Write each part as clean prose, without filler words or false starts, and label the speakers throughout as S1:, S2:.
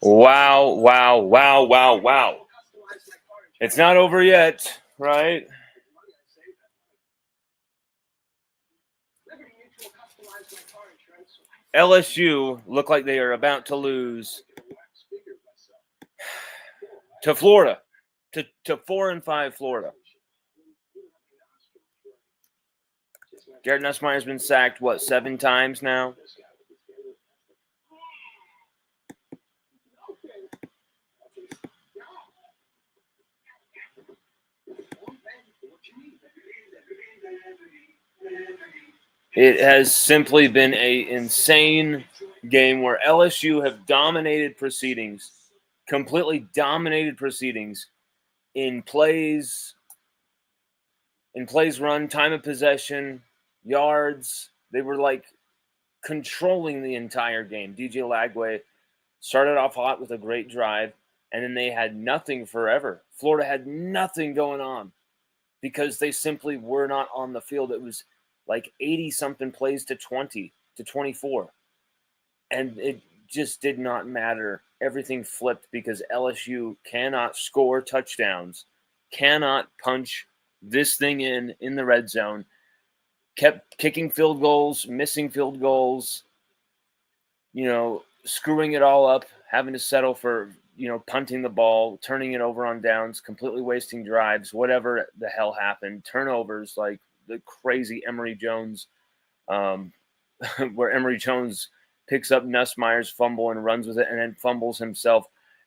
S1: Wow, wow, wow, wow, wow. It's not over yet, right? LSU look like they are about to lose to Florida, to 4-5 Florida. Garrett Nussmeier's been sacked, 7 times now? It has simply been an insane game where LSU have dominated proceedings, completely dominated proceedings in plays run, time of possession, yards. They were like controlling the entire game. DJ Lagway started off hot with a great drive, and then they had nothing forever. Florida had nothing going on because they simply were not on the field. It was like 80-something plays to 20 to 24. And it just did not matter. Everything flipped because LSU cannot score touchdowns, cannot punch this thing in the red zone, kept kicking field goals, missing field goals, screwing it all up, having to settle for, punting the ball, turning it over on downs, completely wasting drives, whatever the hell happened, turnovers like the crazy Emory Jones, where Emory Jones picks up Nussmeier's fumble and runs with it and then fumbles himself.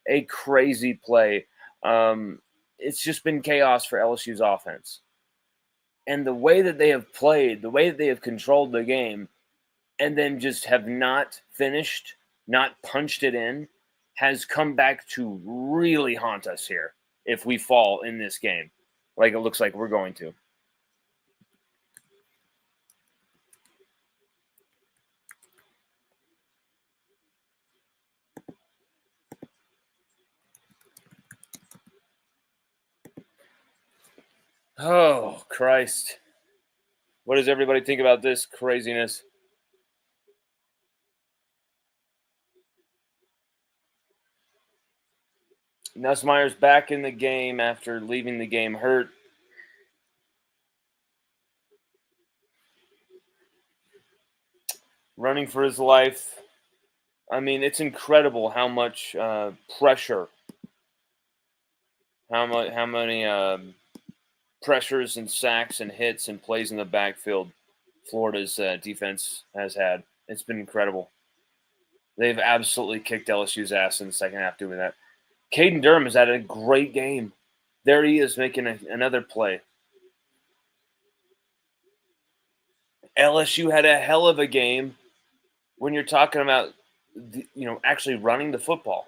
S1: A crazy play. It's just been chaos for LSU's offense. And the way that they have played, the way that they have controlled the game, and then just have not finished, not punched it in, has come back to really haunt us here if we fall in this game, like it looks like we're going to. Oh, Christ. What does everybody think about this craziness? Nussmeier's back in the game after leaving the game hurt. Running for his life. I mean, it's incredible how much pressure, how many pressures and sacks and hits and plays in the backfield Florida's defense has had. It's been incredible. They've absolutely kicked LSU's ass in the second half doing that. Caden Durham has had a great game. There he is making another play. LSU had a hell of a game when you're talking about, actually running the football.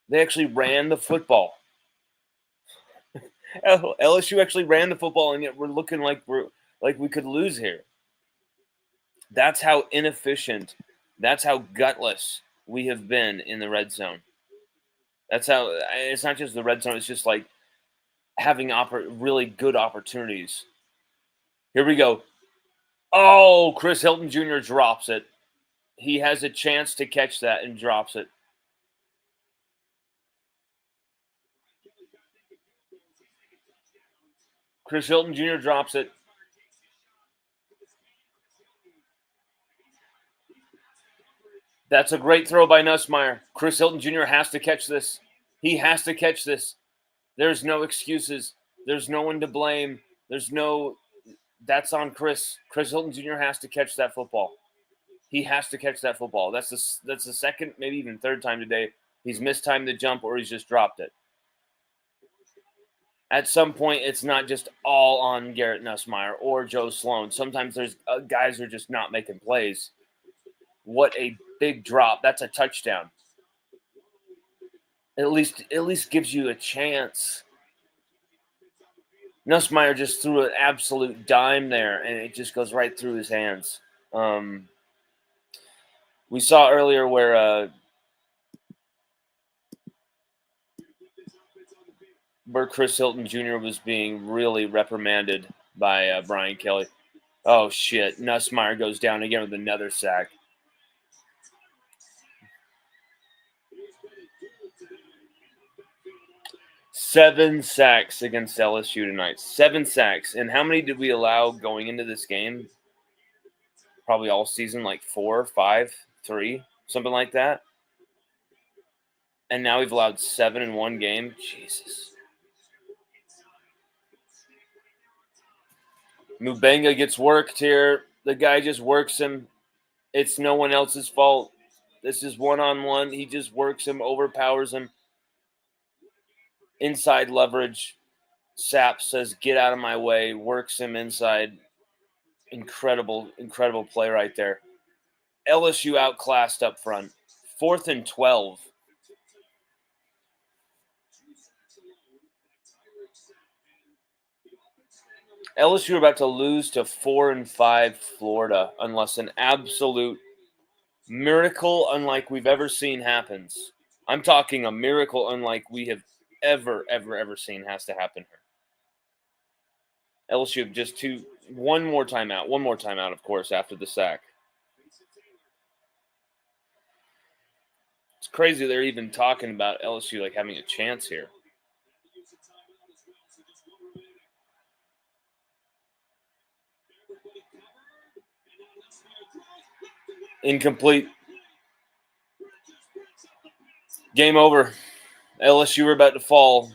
S1: They actually ran the football. LSU actually ran the football, and yet we're looking like we could lose here. That's how inefficient, that's how gutless we have been in the red zone. That's how it's not just the red zone. It's just like having really good opportunities. Here we go. Oh, Chris Hilton Jr. drops it. He has a chance to catch that and drops it. Chris Hilton Jr. drops it. That's a great throw by Nussmeier. Chris Hilton Jr. has to catch this. He has to catch this. There's no excuses. There's no one to blame. That's on Chris. Chris Hilton Jr. has to catch that football. He has to catch that football. That's the second, maybe even third time today he's mistimed the jump or he's just dropped it. At some point, it's not just all on Garrett Nussmeier or Joe Sloan. Sometimes there's guys who are just not making plays. What a big drop. That's a touchdown. At least gives you a chance. Nussmeier just threw an absolute dime there, and it just goes right through his hands. We saw earlier where Chris Hilton Jr. was being really reprimanded by Brian Kelly. Oh, shit. Nussmeier goes down again with another sack. 7 sacks against LSU tonight. 7 sacks. And how many did we allow going into this game? Probably all season, like 4, 5, 3, something like that. And now we've allowed 7 in one game. Jesus. Mubenga gets worked here. The guy just works him. It's no one else's fault. This is one-on-one. He just works him, overpowers him. Inside leverage. Sapp says, get out of my way. Works him inside. Incredible, incredible play right there. LSU outclassed up front. 4th and 12. LSU are about to lose to 4-5 Florida unless an absolute miracle unlike we've ever seen happens. I'm talking a miracle unlike we have ever seen has to happen here. LSU just one more timeout, of course, after the sack. It's crazy they're even talking about LSU like having a chance here. Incomplete. Game over. LSU are about to fall.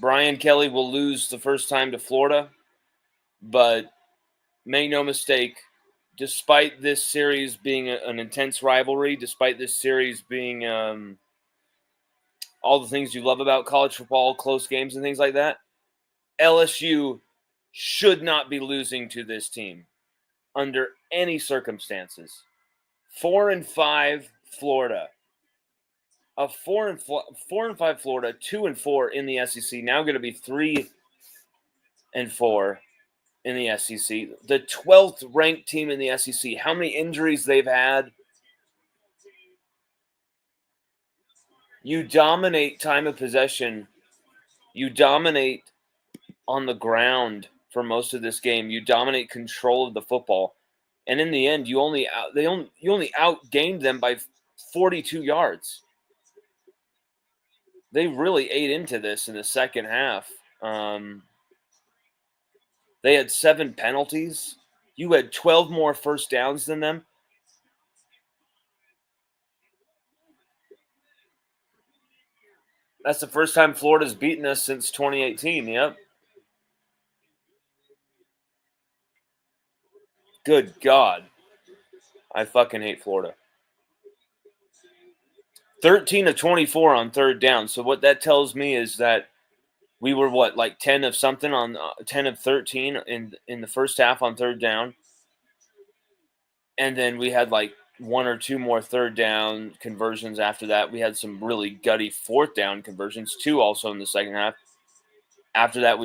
S1: Brian Kelly will lose the first time to Florida, but make no mistake, despite this series being an intense rivalry, despite this series being all the things you love about college football, close games and things like that, LSU should not be losing to this team under any circumstances. 4-5 Florida. A 4-5 Florida, 2-4 in the SEC. Now going to be 3-4 in the SEC. The 12th ranked team in the SEC. How many injuries they've had? You dominate time of possession. You dominate on the ground for most of this game. You dominate control of the football, and in the end, you only outgained them by 42 yards. They really ate into this in the second half. They had 7 penalties. You had 12 more first downs than them. That's the first time Florida's beaten us since 2018. Yep. Good God. I fucking hate Florida. 13 of 24 on third down. So what that tells me is that we were like 10 of something on 10 of 13 in the first half on third down. And then we had like 1 or 2 more third down conversions after that. We had some really gutty fourth down conversions, 2 also in the second half. After that,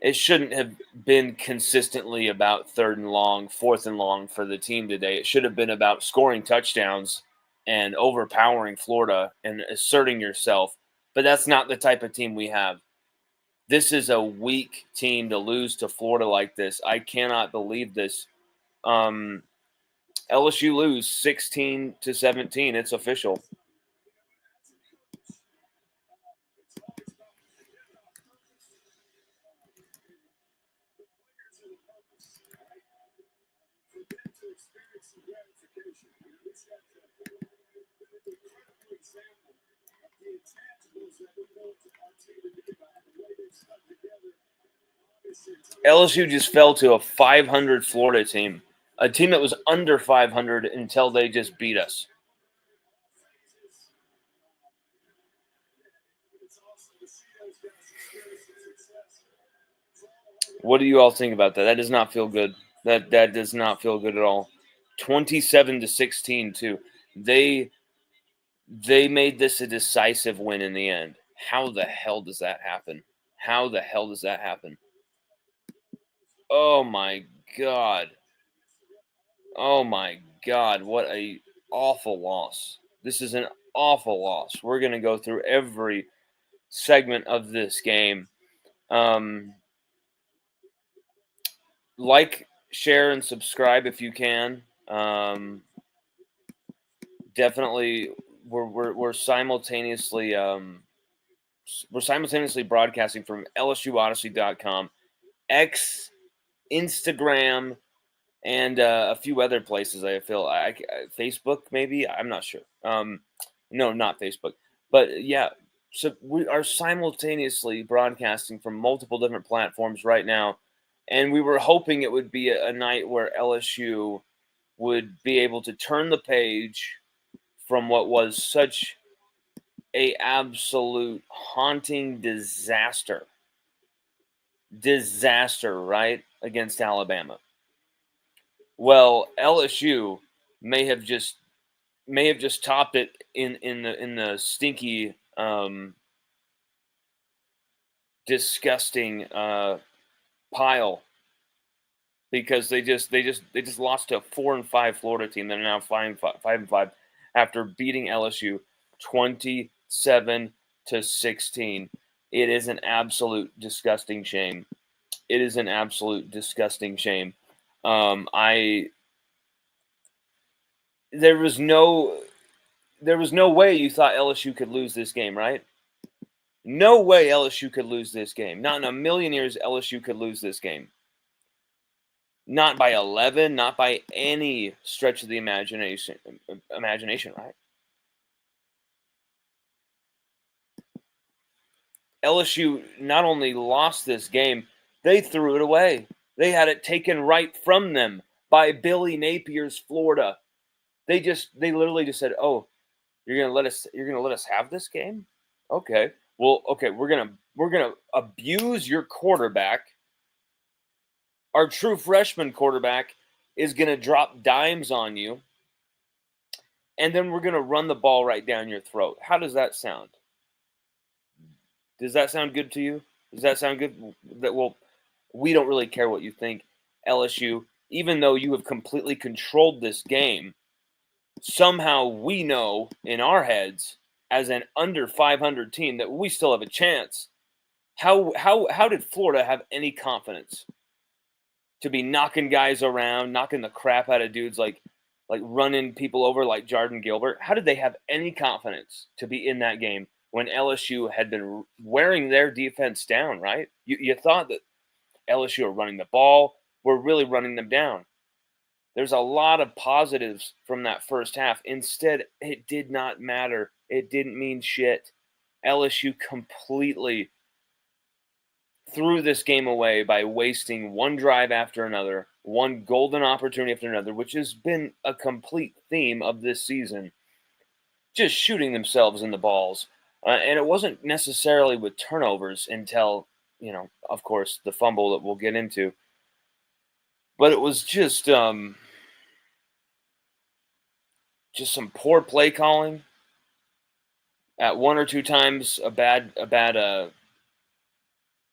S1: it shouldn't have been consistently about 3rd and long, 4th and long for the team today. It should have been about scoring touchdowns and overpowering Florida and asserting yourself. But that's not the type of team we have. This is a weak team to lose to Florida like this. I cannot believe this. LSU lose 16-17. It's official. LSU just fell to a 500 Florida team, a team that was under 500 until they just beat us. What do you all think about that? That does not feel good. That does not feel good at all. 27-16 too. They made this a decisive win in the end. How the hell does that happen? How the hell does that happen? Oh my God. Oh my God. What a awful loss. This is an awful loss. We're going to go through every segment of this game. Like, share, and subscribe if you can. Definitely we're simultaneously broadcasting from LSUODYSSEY.com, X, Instagram, and a few other places. I feel Facebook, maybe, I'm not sure. No, not Facebook, but yeah. So we are simultaneously broadcasting from multiple different platforms right now, and we were hoping it would be a night where LSU would be able to turn the page from what was such a absolute haunting disaster, right, against Alabama. Well, LSU may have just topped it in the stinky, disgusting pile, because they just lost to a 4-5 Florida team. They're now 5-5 after beating LSU 27-16. It is an absolute disgusting shame. It is an absolute disgusting shame. There was no way you thought LSU could lose this game, right? No way LSU could lose this game. Not in a million years LSU could lose this game. Not by 11, not by any stretch of the imagination, right? LSU not only lost this game, they threw it away. They had it taken right from them by Billy Napier's Florida. They literally just said, "Oh, you're gonna let us have this game? Okay. Well, okay, we're gonna abuse your quarterback. Our true freshman quarterback is gonna drop dimes on you, and then we're gonna run the ball right down your throat." How does that sound? Does that sound good to you? Does that sound good? Well, we don't really care what you think, LSU. Even though you have completely controlled this game, somehow we know in our heads, as an under 500 team, that we still have a chance. How did Florida have any confidence to be knocking guys around, knocking the crap out of dudes, like running people over like Jordan Gilbert? How did they have any confidence to be in that game when LSU had been wearing their defense down, right? You thought that LSU were running the ball, were really running them down. There's a lot of positives from that first half. Instead, it did not matter. It didn't mean shit. LSU completely threw this game away by wasting one drive after another, one golden opportunity after another, which has been a complete theme of this season. Just shooting themselves in the balls. And it wasn't necessarily with turnovers until, of course, the fumble that we'll get into. But it was just some poor play calling. At one or two times, a bad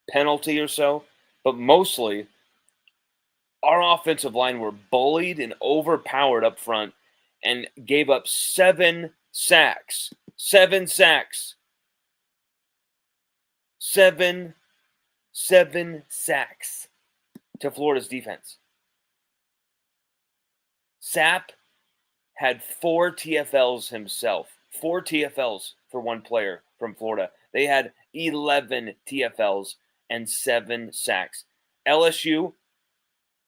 S1: penalty or so. But mostly, our offensive line were bullied and overpowered up front and gave up 7 sacks. 7 sacks. 7 sacks to Florida's defense. Sapp had 4 TFLs himself. 4 TFLs for one player from Florida. They had 11 TFLs and 7 sacks. LSU,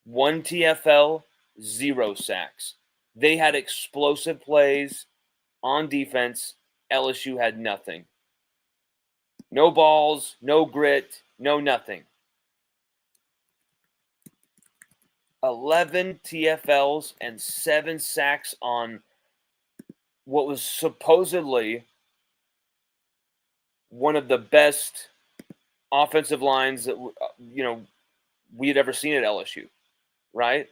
S1: 1 TFL, 0 sacks. They had explosive plays on defense. LSU had nothing. No balls, no grit, no nothing. 11 TFLs and 7 sacks on what was supposedly one of the best offensive lines that we had ever seen at LSU, right?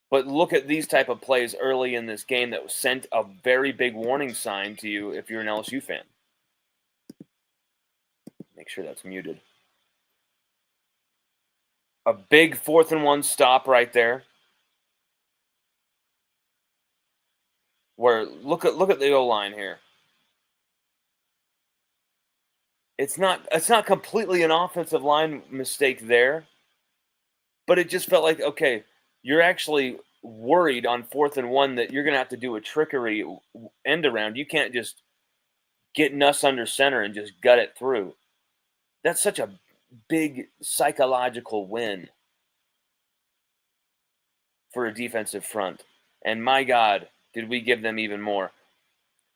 S1: But look at these type of plays early in this game that sent a very big warning sign to you if you're an LSU fan. Make sure that's muted. A big 4th and 1 stop right there. Where look at the O-line here. It's not completely an offensive line mistake there, but it just felt like, okay, you're actually worried on 4th and 1 that you're going to have to do a trickery end around. You can't just get Nuss under center and just gut it through. That's such a big psychological win for a defensive front. And my God, did we give them even more.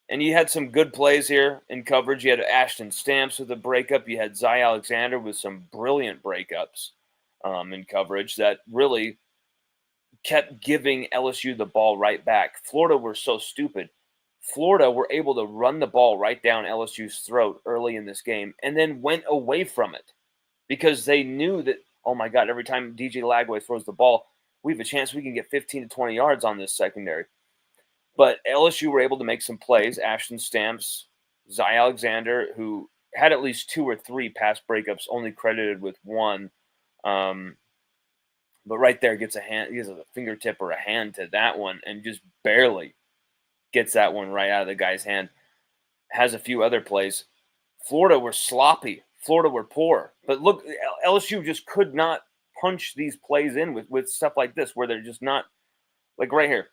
S1: And you had some good plays here in coverage. You had Ashton Stamps with a breakup. You had Zy Alexander with some brilliant breakups in coverage that really kept giving LSU the ball right back. Florida were so stupid. Florida were able to run the ball right down LSU's throat early in this game and then went away from it because they knew that, oh my God, every time DJ Lagway throws the ball, we have a chance we can get 15 to 20 yards on this secondary. But LSU were able to make some plays. Ashton Stamps, Zy Alexander, who had at least 2 or 3 pass breakups, only credited with 1. But right there gets he gives a fingertip or a hand to that one and just barely gets that one right out of the guy's hand. Has a few other plays. Florida were sloppy. Florida were poor. But look, LSU just could not punch these plays in with stuff like this where they're just not, like right here.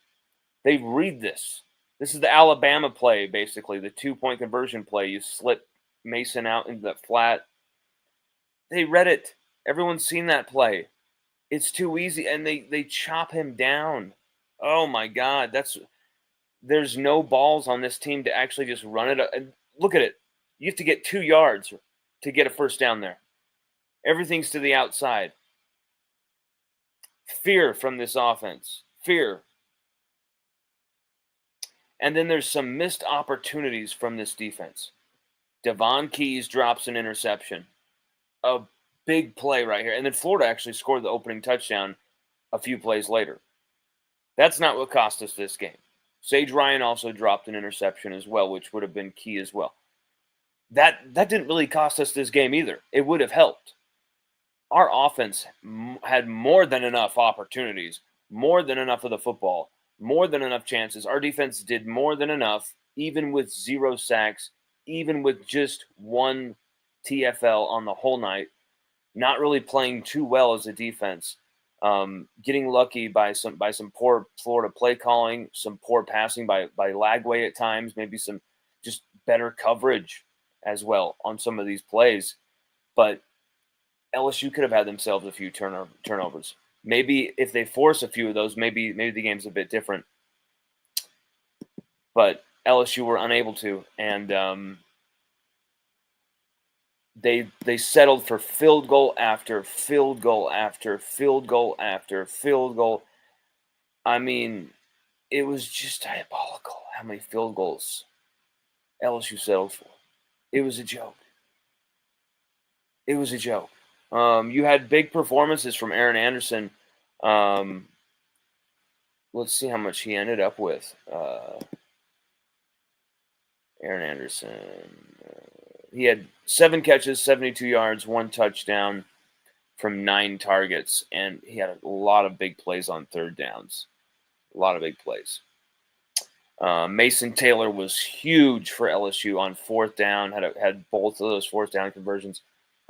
S1: They read this. This is the Alabama play, basically, the 2-point conversion play. You slip Mason out into the flat. They read it. Everyone's seen that play. It's too easy, and they chop him down. Oh, my God. There's no balls on this team to actually just run it. And look at it. You have to get 2 yards to get a first down there. Everything's to the outside. Fear from this offense. Fear. And then there's some missed opportunities from this defense. Devon Keys drops an interception. A big play right here. And then Florida actually scored the opening touchdown a few plays later. That's not what cost us this game. Sage Ryan also dropped an interception as well, which would have been key as well. That didn't really cost us this game either. It would have helped. Our offense had more than enough opportunities, more than enough of the football, more than enough chances. Our defense did more than enough, even with 0 sacks, even with just 1 TFL on the whole night. Not really playing too well as a defense. Getting lucky by some poor Florida play calling, some poor passing by Lagway at times, maybe some just better coverage as well on some of these plays. But LSU could have had themselves a few turnovers. Maybe if they force a few of those, maybe the game's a bit different. But LSU were unable to, and they settled for field goal after field goal after field goal after field goal. I mean, it was just diabolical how many field goals LSU settled for. It was a joke. It was a joke. You had big performances from Aaron Anderson. Let's see how much he ended up with. Aaron Anderson. He had 7 catches, 72 yards, 1 touchdown from 9 targets, and he had a lot of big plays on third downs. A lot of big plays. Mason Taylor was huge for LSU on 4th down, had both of those 4th down conversions.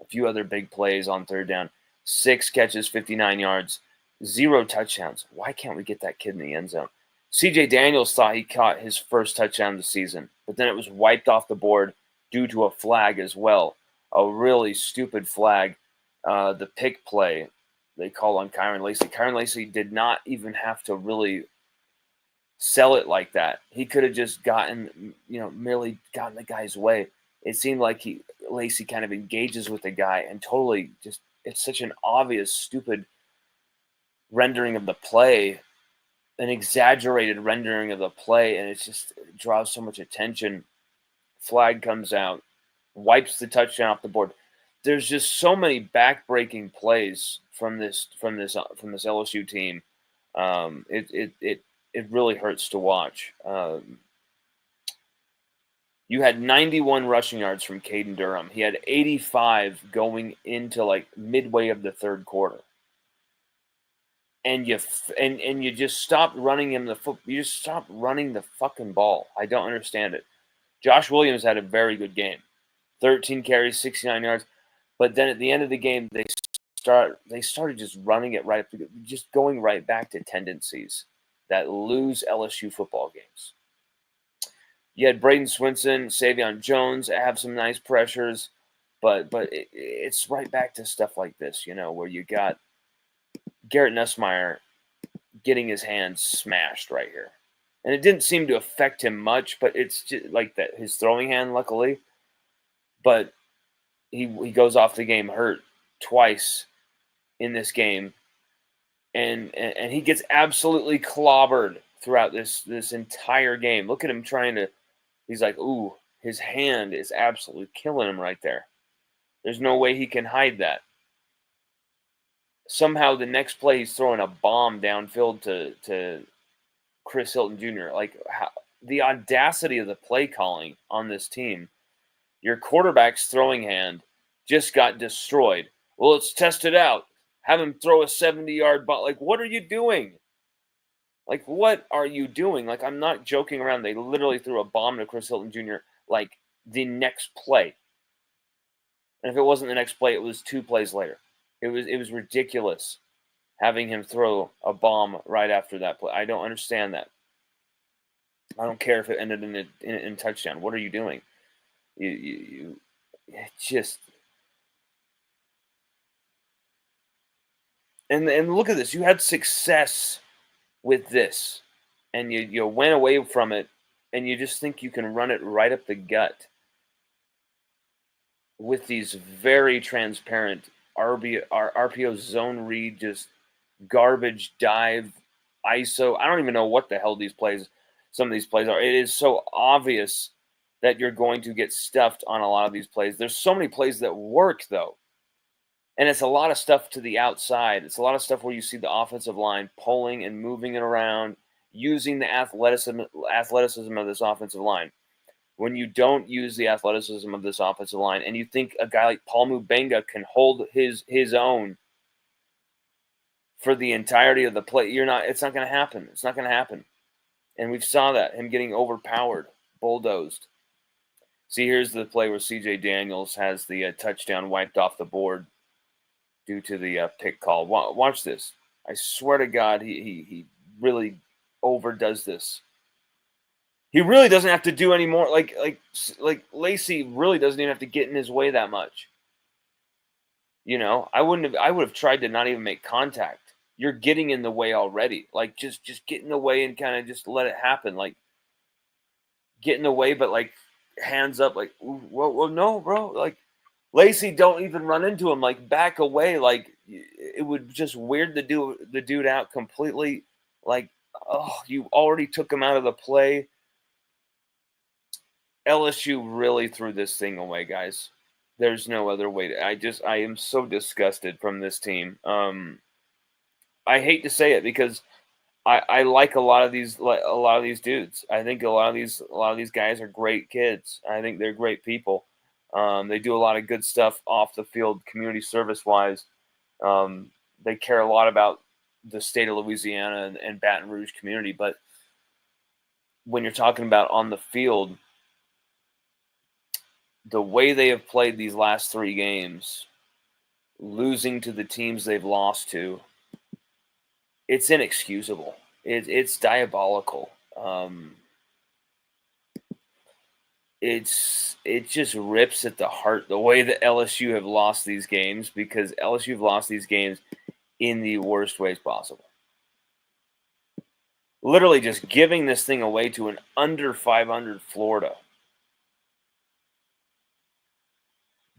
S1: A few other big plays on 3rd down. 6 catches, 59 yards, 0 touchdowns. Why can't we get that kid in the end zone? CJ Daniels thought he caught his first touchdown of the season, but then it was wiped off the board due to a flag as well. A really stupid flag. The pick play they called on Kyron Lacy. Kyron Lacy did not even have to really sell it like that. He could have just merely gotten the guy's way. It seemed like Lacy kind of engages with the guy and totally just, it's such an obvious, stupid rendering of the play, an exaggerated rendering of the play, and it draws so much attention. Flag comes out, wipes the touchdown off the board. There's just so many back-breaking plays from this LSU team. It really hurts to watch. You had 91 rushing yards from Caden Durham. He had 85 going into like midway of the 3rd quarter. And you just stopped running him you just stopped running the fucking ball. I don't understand it. Josh Williams had a very good game. 13 carries, 69 yards. But then at the end of the game, they started just running it just going right back to tendencies. that lose LSU football games. You had Braden Swinson, Savion Jones have some nice pressures, but it's right back to stuff like this, where you got Garrett Nussmeier getting his hand smashed right here. And it didn't seem to affect him much, but it's just like that, his throwing hand, luckily. But he goes off the game hurt twice in this game. And he gets absolutely clobbered throughout this entire game. Look at him he's like, ooh, his hand is absolutely killing him right there. There's no way he can hide that. Somehow the next play he's throwing a bomb downfield to Chris Hilton Jr. The audacity of the play calling on this team. Your quarterback's throwing hand just got destroyed. Well, let's test it out. Have him throw a 70-yard ball. What are you doing? What are you doing? I'm not joking around. They literally threw a bomb to Chris Hilton Jr. The next play. And if it wasn't the next play, it was 2 plays later. It was ridiculous having him throw a bomb right after that play. I don't understand that. I don't care if it ended in a touchdown. What are you doing? You just. And look at this. You had success with this, and you went away from it, and you just think you can run it right up the gut with these very transparent RPO zone read, just garbage dive, ISO. I don't even know what the hell some of these plays are. It is so obvious that you're going to get stuffed on a lot of these plays. There's so many plays that work, though. And it's a lot of stuff to the outside. It's a lot of stuff where you see the offensive line pulling and moving it around, using the athleticism of this offensive line. When you don't use the athleticism of this offensive line, and you think a guy like Paul Mubenga can hold his own for the entirety of the play, it's not going to happen. It's not going to happen. And we saw that, him getting overpowered, bulldozed. See, here's the play where C.J. Daniels has the touchdown wiped off the board due to the pick call. Watch this. I swear to God, he really overdoes this. He really doesn't have to do any more. Like Lacey really doesn't even have to get in his way that much. I would have tried to not even make contact. You're getting in the way already. Just get in the way and kind of just let it happen. Get in the way, but hands up. Well, no, bro. Lacey, don't even run into him. Back away. It would just weird the dude out completely. You already took him out of the play. LSU really threw this thing away, guys. There's no other way I am so disgusted from this team. I hate to say it because I like a lot of these dudes. I think a lot of these guys are great kids. I think they're great people. They do a lot of good stuff off the field, community service wise. They care a lot about the state of Louisiana and Baton Rouge community. But when you're talking about on the field, the way they have played these last 3 games, losing to the teams they've lost to, it's inexcusable. It's diabolical. It just rips at the heart the way that LSU have lost these games, because LSU have lost these games in the worst ways possible. Literally just giving this thing away to an under 500 Florida.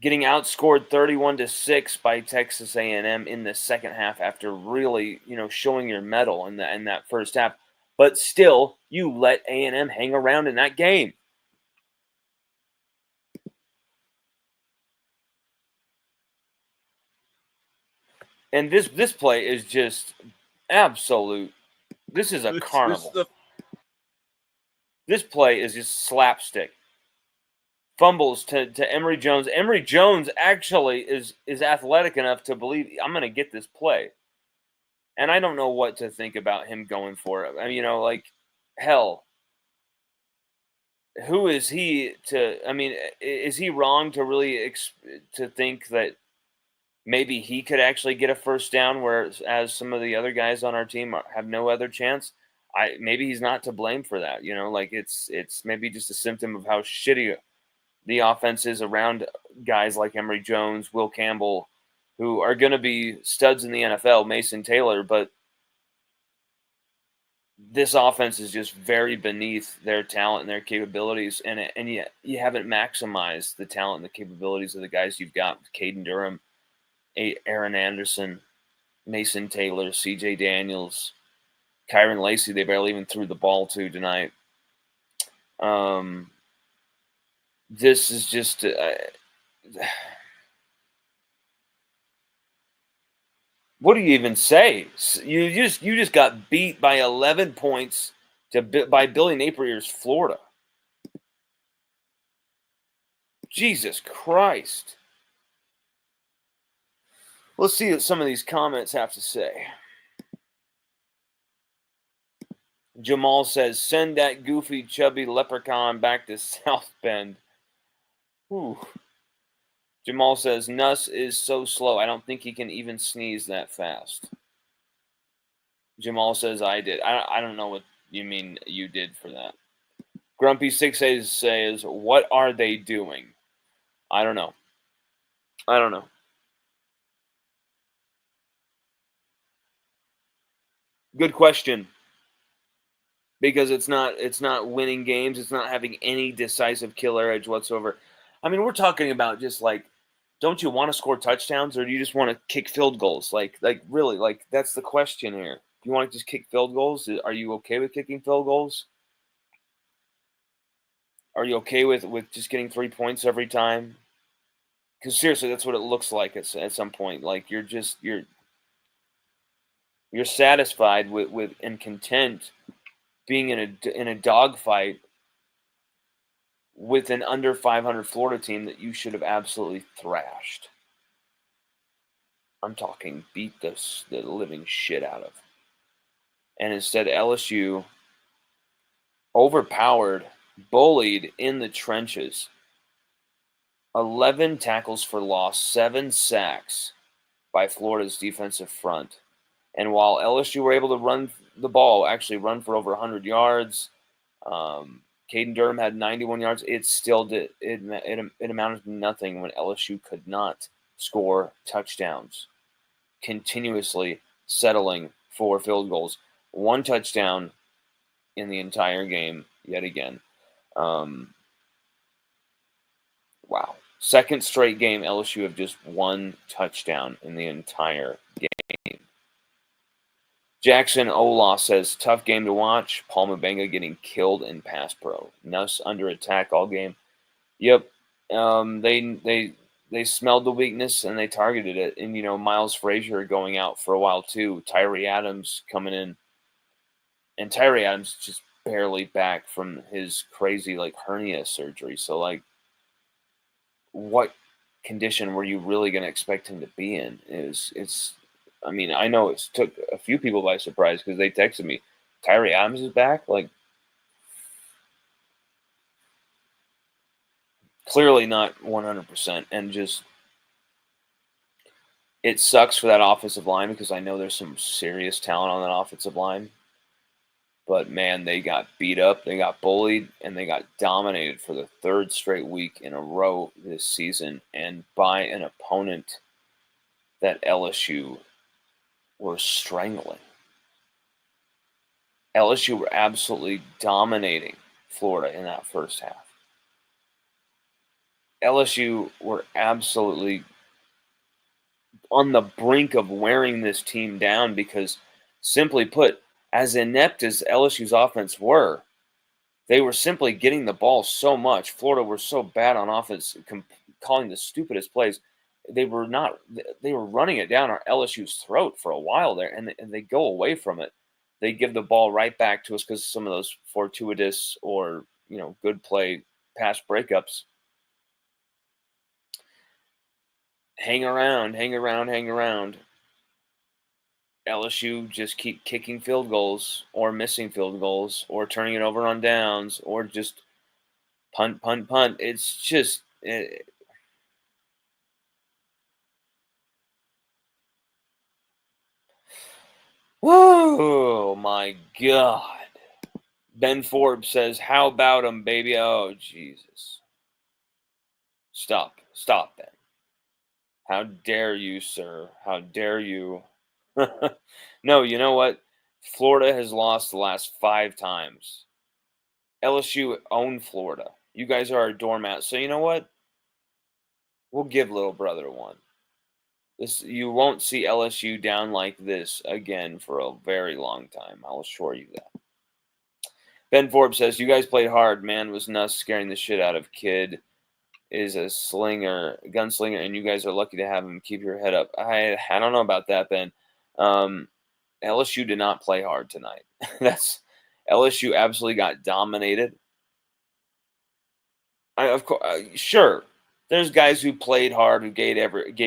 S1: Getting outscored 31-6 by Texas A&M in the second half after really, showing your mettle in that first half. But still, you let A&M hang around in that game. And this play is just absolute. This is a carnival. This play is just slapstick. Fumbles to Emory Jones. Emory Jones actually is athletic enough to believe I'm going to get this play. And I don't know what to think about him going for it. I mean, hell, who is he to? I mean, is he wrong to really to think that maybe he could actually get a first down, whereas some of the other guys on our team have no other chance? maybe he's not to blame for that. Like it's maybe just a symptom of how shitty the offense is around guys like Emory Jones, Will Campbell, who are going to be studs in the NFL, Mason Taylor, but this offense is just very beneath their talent and their capabilities, and yet you haven't maximized the talent and the capabilities of the guys you've got: Caden Durham, Aaron Anderson, Mason Taylor, C.J. Daniels, Kyron Lacey. They barely even threw the ball to tonight. This is just. What do you even say? You just got beat by 11 points by Billy Napier's Florida. Jesus Christ. Let's see what some of these comments have to say. Jamal says, send that goofy, chubby leprechaun back to South Bend. Whew. Jamal says, Nuss is so slow. I don't think he can even sneeze that fast. Jamal says, I did. I don't know what you mean you did for that. Grumpy6 says, what are they doing? I don't know. Good question. Because it's not winning games. It's not having any decisive killer edge whatsoever. I mean, we're talking about just like, don't you want to score touchdowns, or do you just want to kick field goals? Like really, like that's the question here. Do you want to just kick field goals? Are you okay with kicking field goals? Are you okay with just getting 3 points every time? Because seriously, that's what it looks like at some point. Like you're satisfied with and content being in a dogfight with an under 500 Florida team that you should have absolutely thrashed. I'm talking beat the living shit out of. And instead, LSU overpowered, bullied in the trenches. 11 tackles for loss, 7 sacks by Florida's defensive front. And while LSU were able to run the ball, actually run for over 100 yards, Caden Durham had 91 yards. It still did. It amounted to nothing when LSU could not score touchdowns, continuously settling for field goals. 1 touchdown in the entire game, yet again. Wow. Second straight game, LSU have just 1 touchdown in the entire game. Jackson Ola says, tough game to watch. Paul Mabenga getting killed in pass pro. Nuss under attack all game. Yep. They smelled the weakness and they targeted it. And, Miles Frazier going out for a while too. Tyree Adams coming in. And Tyree Adams just barely back from his crazy, hernia surgery. So, what condition were you really going to expect him to be in? I know it took a few people by surprise because they texted me, Tyree Adams is back? Clearly not 100%. And just, it sucks for that offensive line because I know there's some serious talent on that offensive line. But, man, they got beat up, they got bullied, and they got dominated for the 3rd straight week in a row this season, and by an opponent that LSU were strangling. LSU were absolutely dominating Florida in that first half. LSU were absolutely on the brink of wearing this team down because, simply put, as inept as LSU's offense were, they were simply getting the ball so much. Florida were so bad on offense, calling the stupidest plays. They were running it down our LSU's throat for a while there, and they go away from it. They give the ball right back to us because some of those fortuitous or good play pass breakups. Hang around. LSU just keep kicking field goals or missing field goals or turning it over on downs or just punt. It's just whoa, my God. Ben Forbes says, how about him, baby? Oh, Jesus. Stop, Ben. How dare you, sir? How dare you? No, you know what? Florida has lost the last 5 times. LSU owned Florida. You guys are our doormat. So you know what? We'll give little brother one. You won't see LSU down like this again for a very long time. I'll assure you that. Ben Forbes says, you guys played hard. Man was nuts, scaring the shit out of kid. Is a gunslinger, and you guys are lucky to have him. Keep your head up. I don't know about that, Ben. LSU did not play hard tonight. LSU absolutely got dominated. Of course, sure. There's guys who played hard, who gave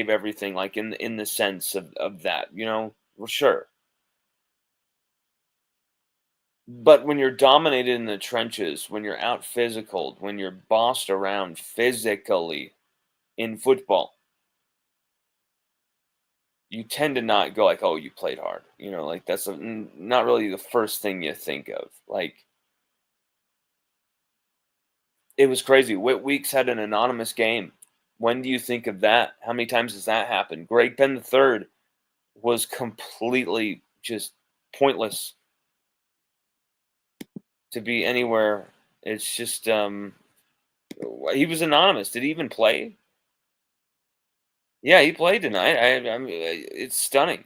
S1: everything, like in the sense of that, well, sure. But when you're dominated in the trenches, when you're out physicaled, when you're bossed around physically in football, you tend to not go like, oh, you played hard. Like that's not really the first thing you think of. Like, it was crazy. Whit Weeks had an anonymous game. When do you think of that? How many times has that happened? Greg Penn III was completely just pointless to be anywhere. It's just he was anonymous. Did he even play? Yeah, he played tonight. I mean, it's stunning.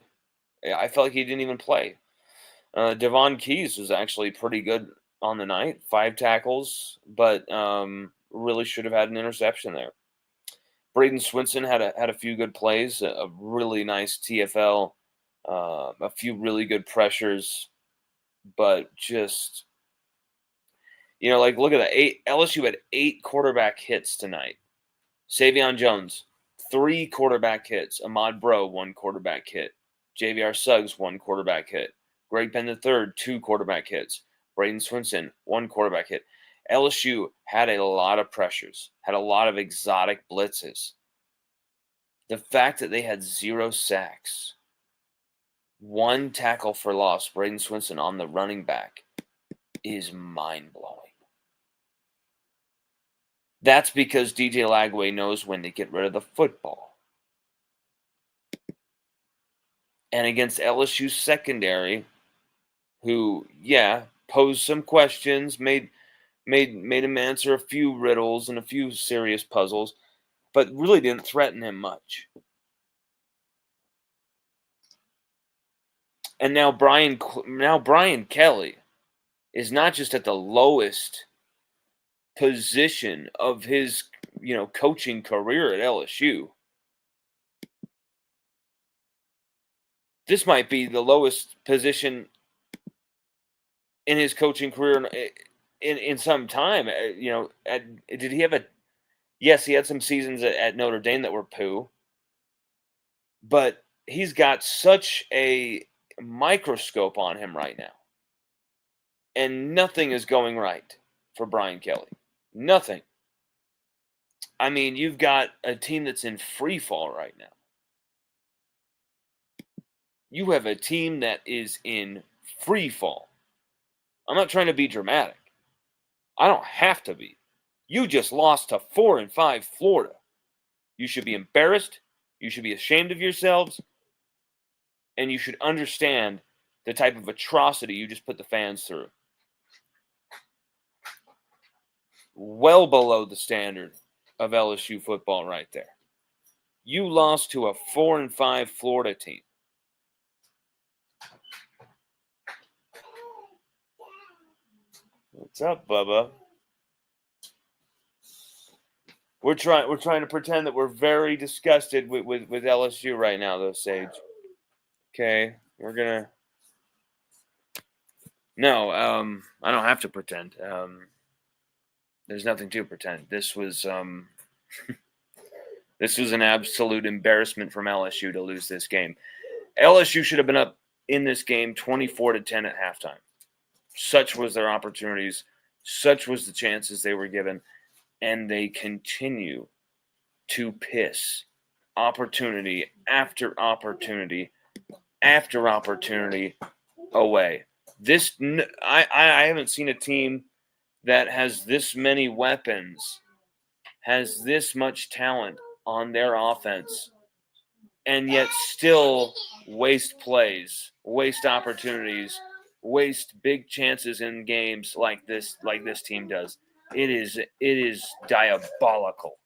S1: I felt like he didn't even play. Devon Keys was actually pretty good on the night. 5 tackles, but really should have had an interception there. Braden Swinson had a few good plays, a really nice TFL, a few really good pressures, but just like look at that. LSU had 8 quarterback hits tonight. Savion Jones, 3 quarterback hits. Ahmad Bro, 1 quarterback hit. JVR Suggs, 1 quarterback hit. Greg Penn III, 2 quarterback hits. Braden Swinson, 1 quarterback hit. LSU had a lot of pressures, had a lot of exotic blitzes. The fact that they had 0 sacks, 1 tackle for loss, Braden Swinson on the running back, is mind-blowing. That's because DJ Lagway knows when to get rid of the football. And against LSU secondary, who, posed some questions, made him answer a few riddles and a few serious puzzles, but really didn't threaten him much. And now Brian Kelly is not just at the lowest position of his, coaching career at LSU. This might be the lowest position in his coaching career in some time. Did he have yes, he had some seasons at Notre Dame that were poo, but he's got such a microscope on him right now. And nothing is going right for Brian Kelly. Nothing. I mean, you've got a team that's in free fall right now. You have a team that is in free fall. I'm not trying to be dramatic. I don't have to be. You just lost to 4-5 Florida. You should be embarrassed. You should be ashamed of yourselves. And you should understand the type of atrocity you just put the fans through. Well below the standard of LSU football right there. You lost to a 4-5 Florida team. What's up, Bubba? We're trying to pretend that we're very disgusted with LSU right now, though, Sage. Okay, we're gonna. No, I don't have to pretend. There's nothing to pretend. This was this was an absolute embarrassment from LSU to lose this game. LSU should have been up in this game 24-10 at halftime. Such was their opportunities. Such was the chances they were given. And they continue to piss opportunity after opportunity after opportunity away. I haven't seen a team that has this many weapons, has this much talent on their offense, and yet still waste plays, waste opportunities, waste big chances in games like this team does. It is diabolical.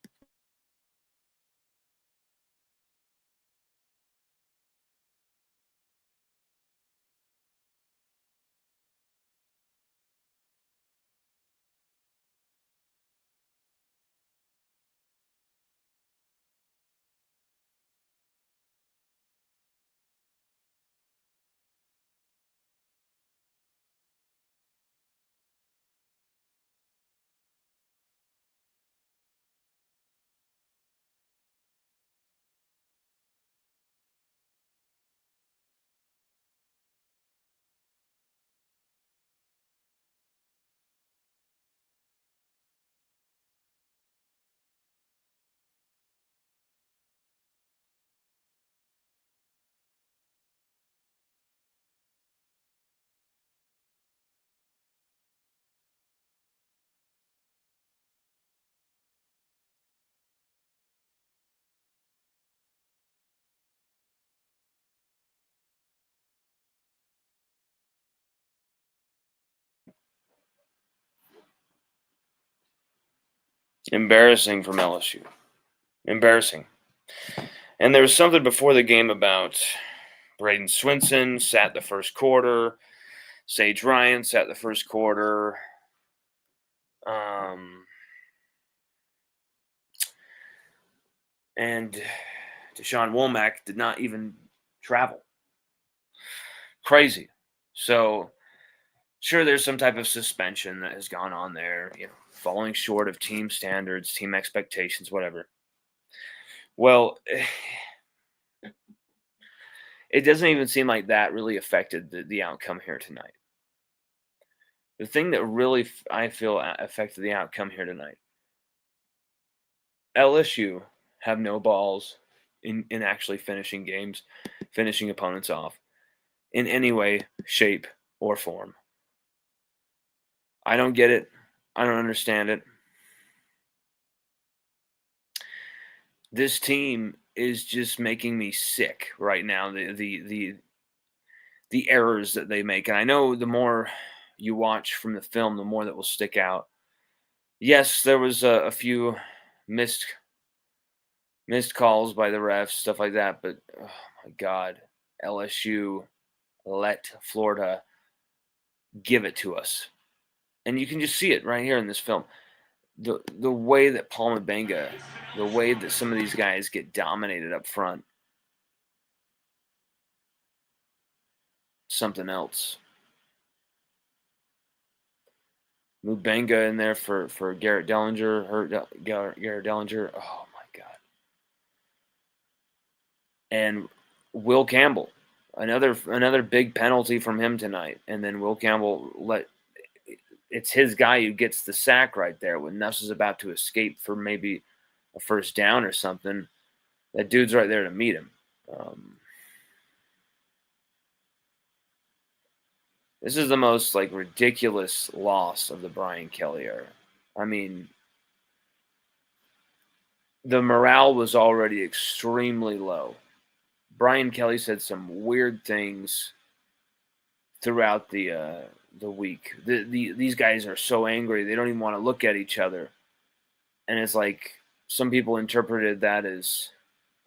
S1: Embarrassing from LSU. Embarrassing. And there was something before the game about Braden Swinson sat the first quarter. Sage Ryan sat the first quarter. And Deshaun Womack did not even travel. Crazy. So, sure, there's some type of suspension that has gone on there, falling short of team standards, team expectations, whatever. Well, it doesn't even seem like that really affected the outcome here tonight. The thing that really, I feel, affected the outcome here tonight, LSU have no balls in actually finishing games, finishing opponents off in any way, shape, or form. I don't get it. I don't understand it. This team is just making me sick right now. The errors that they make, and I know the more you watch from the film, the more that will stick out. Yes, there was a few missed calls by the refs, stuff like that, but oh my God, LSU let Florida give it to us, and you can just see it right here in this film. The way that Paul Mabenga, the way that some of these guys get dominated up front, something else. Mabenga in there for Garrett Dellinger, Garrett Dellinger. Oh my God. And Will Campbell, another big penalty from him tonight, and then Will Campbell it's his guy who gets the sack right there when Nuss is about to escape for maybe a first down or something. That dude's right there to meet him. This is the most ridiculous loss of the Brian Kelly era. I mean, the morale was already extremely low. Brian Kelly said some weird things throughout the week. These guys are so angry they don't even want to look at each other, and it's like some people interpreted that as,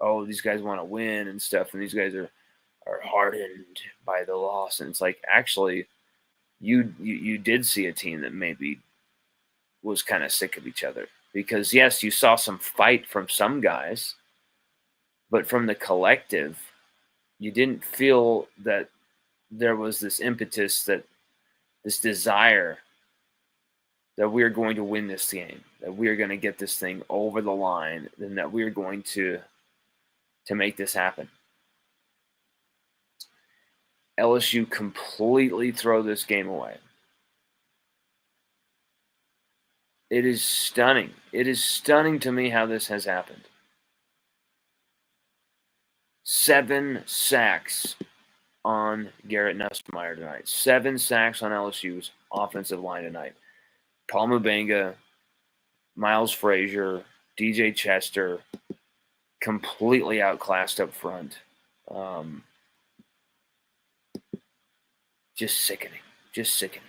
S1: oh, these guys want to win and stuff, and these guys are hardened by the loss, and it's like, actually, you did see a team that maybe was kind of sick of each other, because yes, you saw some fight from some guys, but from the collective, you didn't feel that there was this impetus, this desire that we are going to win this game, that we are going to get this thing over the line, and that we are going to make this happen. LSU completely throw this game away. It is stunning. It is stunning to me how this has happened. 7 sacks on Garrett Nussmeier tonight. 7 sacks on LSU's offensive line tonight. Paul Mubanga, Miles Frazier, DJ Chester, completely outclassed up front. Just sickening. Just sickening.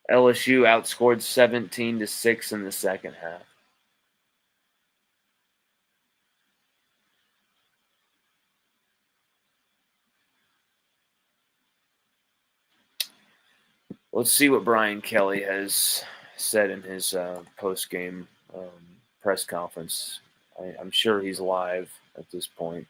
S1: LSU outscored 17-6 in the second half. Let's see what Brian Kelly has said in his post-game press conference. I'm sure he's live at this point.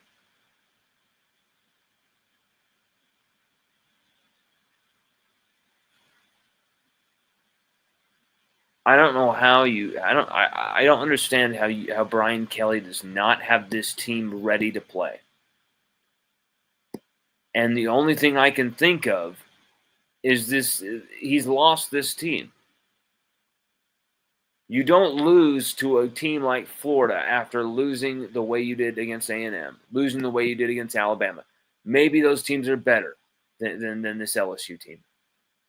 S1: I don't know how I don't understand how Brian Kelly does not have this team ready to play. And the only thing I can think of is he's lost this team. You don't lose to a team like Florida after losing the way you did against A&M, losing the way you did against Alabama. Maybe those teams are better than this LSU team.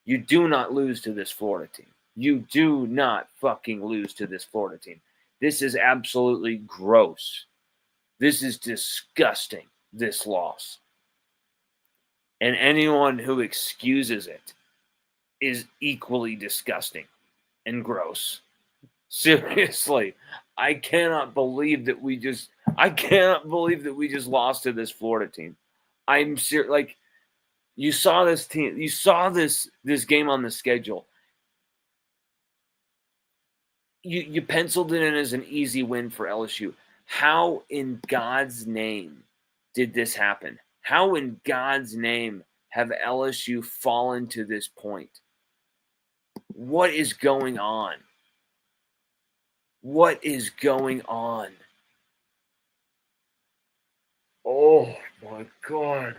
S1: You do not lose to this Florida team. You do not fucking lose to this Florida team. This is absolutely gross. This is disgusting, this loss. And anyone who excuses it is equally disgusting and gross. Seriously, I cannot believe that we just lost to this Florida team. I'm serious. Like, you saw this team, you saw this game on the schedule. You penciled it in as an easy win for LSU. How in God's name did this happen? How in God's name have LSU fallen to this point? What is going on? What is going on? Oh my God.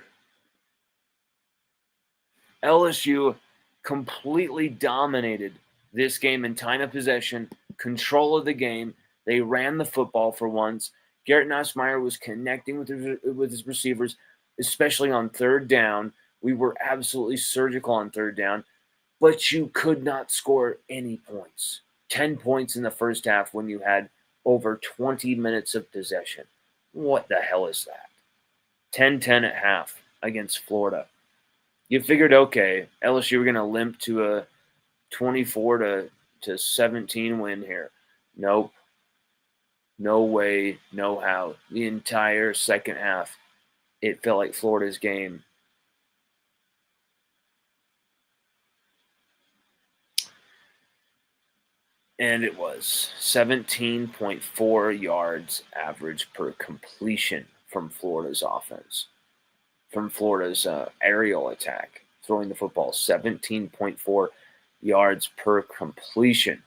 S1: LSU completely dominated this game in time of possession, control of the game. They ran the football for once. Garrett Nussmeier was connecting with his receivers, especially on third down. We were absolutely surgical on third down, but you could not score any points. 10 points in the first half when you had over 20 minutes of possession. What the hell is that? 10-10 at half against Florida. You figured, okay, LSU were going to limp to a 24-17 win here. Nope. No way, no how. The entire second half, it felt like Florida's game. And it was 17.4 yards average per completion from Florida's offense, from Florida's aerial attack, throwing the football, 17.4 yards per completion.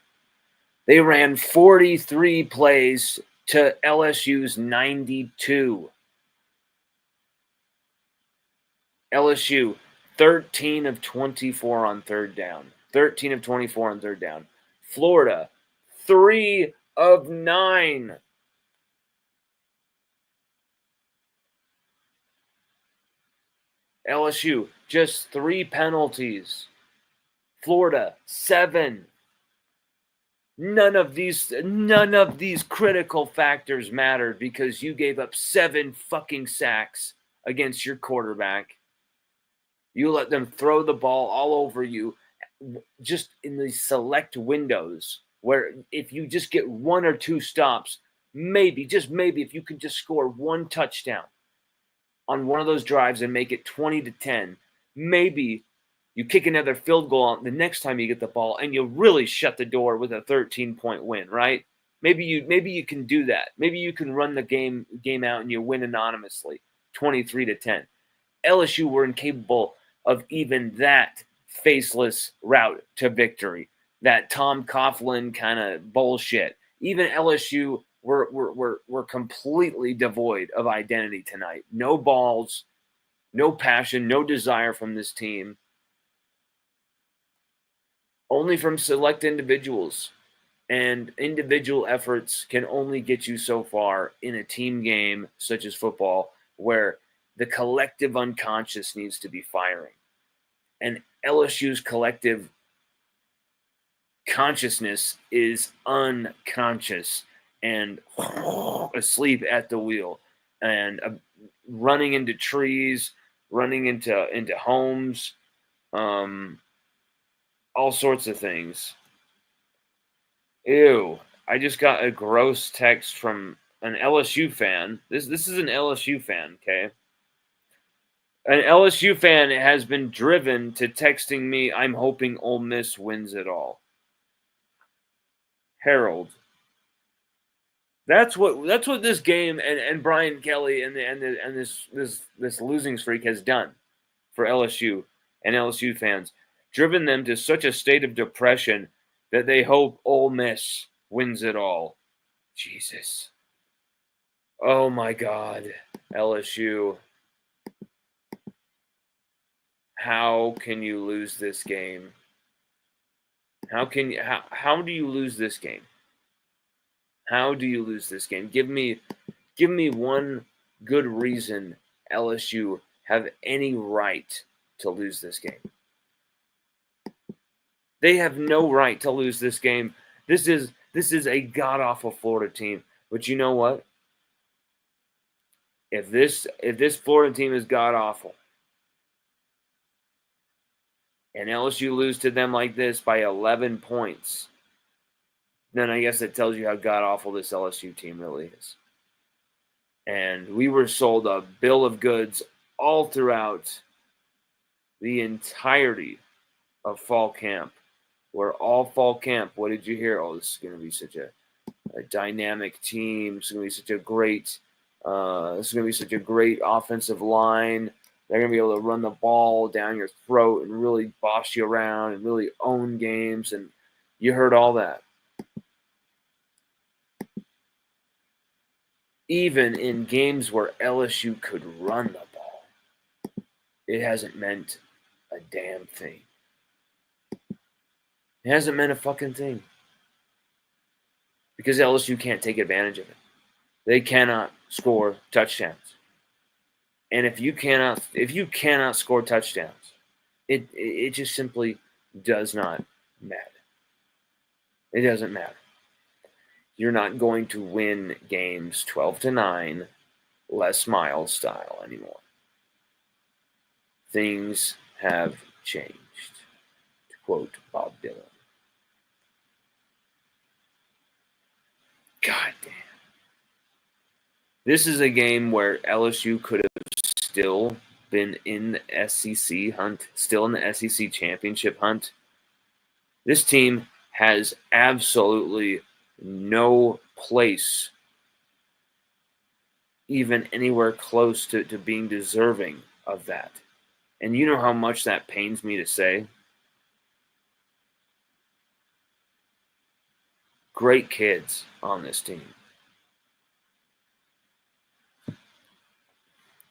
S1: They ran 43 plays to LSU's 92. LSU, 13 of 24 on third down. 13 of 24 on third down. Florida, 3 of 9. LSU, just 3 penalties. Florida, 7. None of these critical factors mattered because you gave up 7 fucking sacks against your quarterback. You let them throw the ball all over you just in these select windows where if you just get 1 or 2 stops, maybe, just maybe, if you could just score 1 touchdown on one of those drives and make it 20-10, maybe you kick another field goal on the next time you get the ball and you really shut the door with a 13-point win, right? Maybe you can do that. Maybe you can run the game out and you win anonymously, 23-10. LSU were incapable of even that faceless route to victory, that Tom Coughlin kind of bullshit. Even LSU were completely devoid of identity tonight. No balls, no passion, no desire from this team. Only from select individuals. And individual efforts can only get you so far in a team game such as football, where the collective unconscious needs to be firing. And LSU's collective consciousness is unconscious and asleep at the wheel and running into trees, running into homes, all sorts of things. Ew. I just got a gross text from an LSU fan. This is an LSU fan, okay? An LSU fan has been driven to texting me, "I'm hoping Ole Miss wins it all." Harold. That's what this game and Brian Kelly and this losing streak has done for LSU and LSU fans. Driven them to such a state of depression that they hope Ole Miss wins it all. Jesus. Oh my God, LSU. How can you lose this game? How do you lose this game? How do you lose this game? Give me one good reason LSU have any right to lose this game. They have no right to lose this game. This is a god-awful Florida team. But you know what? If this Florida team is god-awful and LSU lose to them like this by 11 points, then I guess it tells you how god-awful this LSU team really is. And we were sold a bill of goods all throughout the entirety of fall camp. Where all fall camp, what did you hear? Oh, this is going to be such a dynamic team. It's going to be such a great offensive line. They're going to be able to run the ball down your throat and really boss you around and really own games. And you heard all that. Even in games where LSU could run the ball, it hasn't meant a damn thing. It hasn't meant a fucking thing. Because LSU can't take advantage of it. They cannot score touchdowns. And if you cannot score touchdowns, it just simply does not matter. It doesn't matter. You're not going to win games 12-9 Les Miles style anymore. Things have changed, to quote Bob Dylan. God damn. This is a game where LSU could have still been in the SEC hunt, still in the SEC championship hunt. This team has absolutely no place even anywhere close to being deserving of that. And you know how much that pains me to say. Great kids on this team.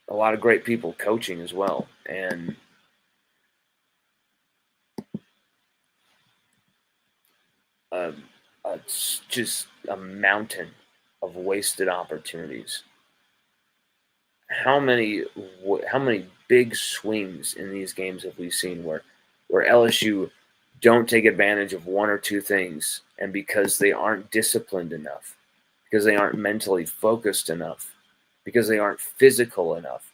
S1: A lot of great people coaching as well. And just a mountain of wasted opportunities. How many big swings in these games have we seen where LSU don't take advantage of one or two things, and because they aren't disciplined enough, because they aren't mentally focused enough, because they aren't physical enough,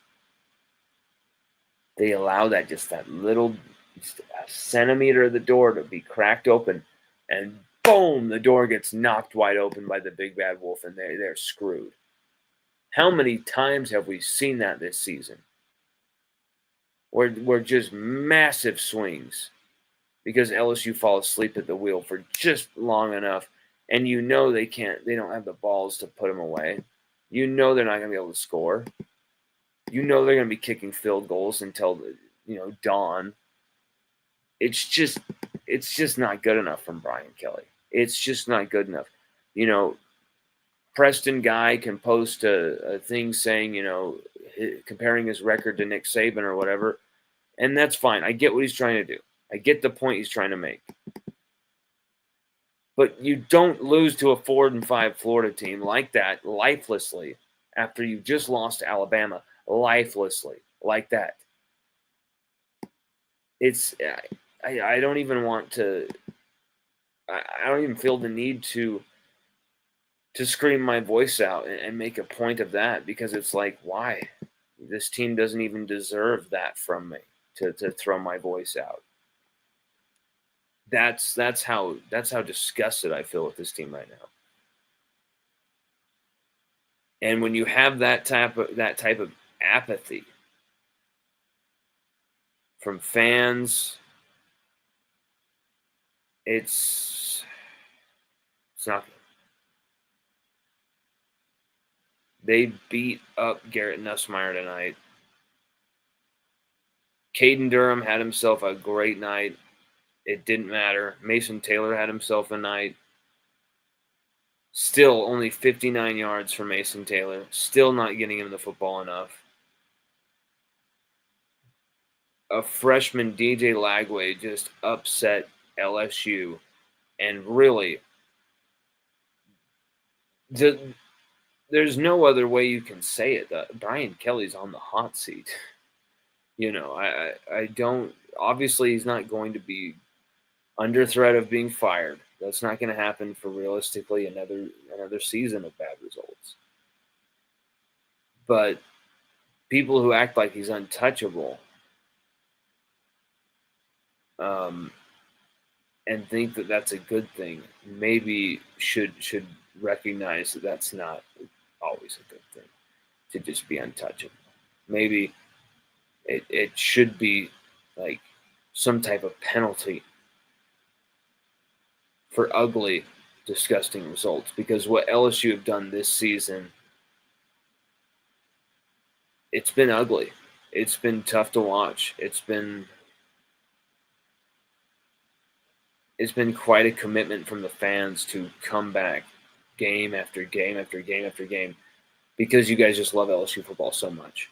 S1: they allow that little a centimeter of the door to be cracked open, and boom, the door gets knocked wide open by the big bad wolf, and they're screwed. How many times have we seen that this season? Where just massive swings because LSU falls asleep at the wheel for just long enough, and they don't have the balls to put them away. They're not going to be able to score. They're going to be kicking field goals until dawn. It's just not good enough from Brian Kelly. It's just not good enough. Preston Guy can post a thing saying, comparing his record to Nick Saban or whatever, and that's fine. I get what he's trying to do. I get the point he's trying to make. But you don't lose to a 4-5 Florida team like that lifelessly after you just lost to Alabama lifelessly like that. It's I don't even want to. I don't even feel the need to scream my voice out and make a point of that, because it's like, why? This team doesn't even deserve that from me to throw my voice out. That's how disgusted I feel with this team right now. And when you have that type of apathy from fans, it's not. They beat up Garrett Nussmeier tonight. Caden Durham had himself a great night. It didn't matter. Mason Taylor had himself a night. Still only 59 yards for Mason Taylor. Still not getting him the football enough. A freshman, DJ Lagway, just upset LSU. And really, there's no other way you can say it. Brian Kelly's on the hot seat. I don't. Obviously, he's not going to be under threat of being fired. That's not going to happen for realistically another season of bad results. But people who act like he's untouchable, and think that that's a good thing, maybe should recognize that that's not always a good thing to just be untouchable. Maybe it should be like some type of penalty for ugly, disgusting results, because what LSU have done this season, it's been ugly. It's been tough to watch. It's been quite a commitment from the fans to come back game after game after game after game, because you guys just love LSU football so much.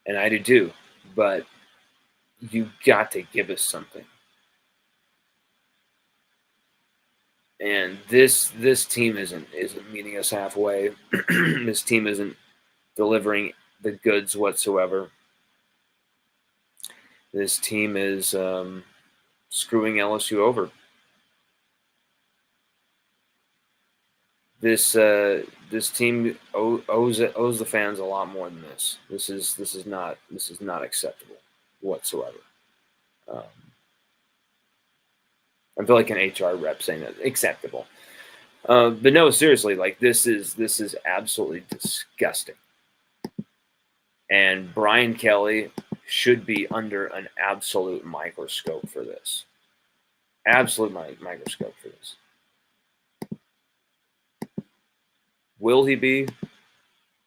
S1: And I do too, but you got to give us something. And this team isn't meeting us halfway. This team isn't delivering the goods whatsoever. This team is screwing LSU over. This team owes the fans a lot more than this. This is not acceptable whatsoever. I feel like an HR rep saying that acceptable, but no, seriously, like this is absolutely disgusting. And Brian Kelly should be under an absolute microscope for this. Absolute microscope for this. Will he be?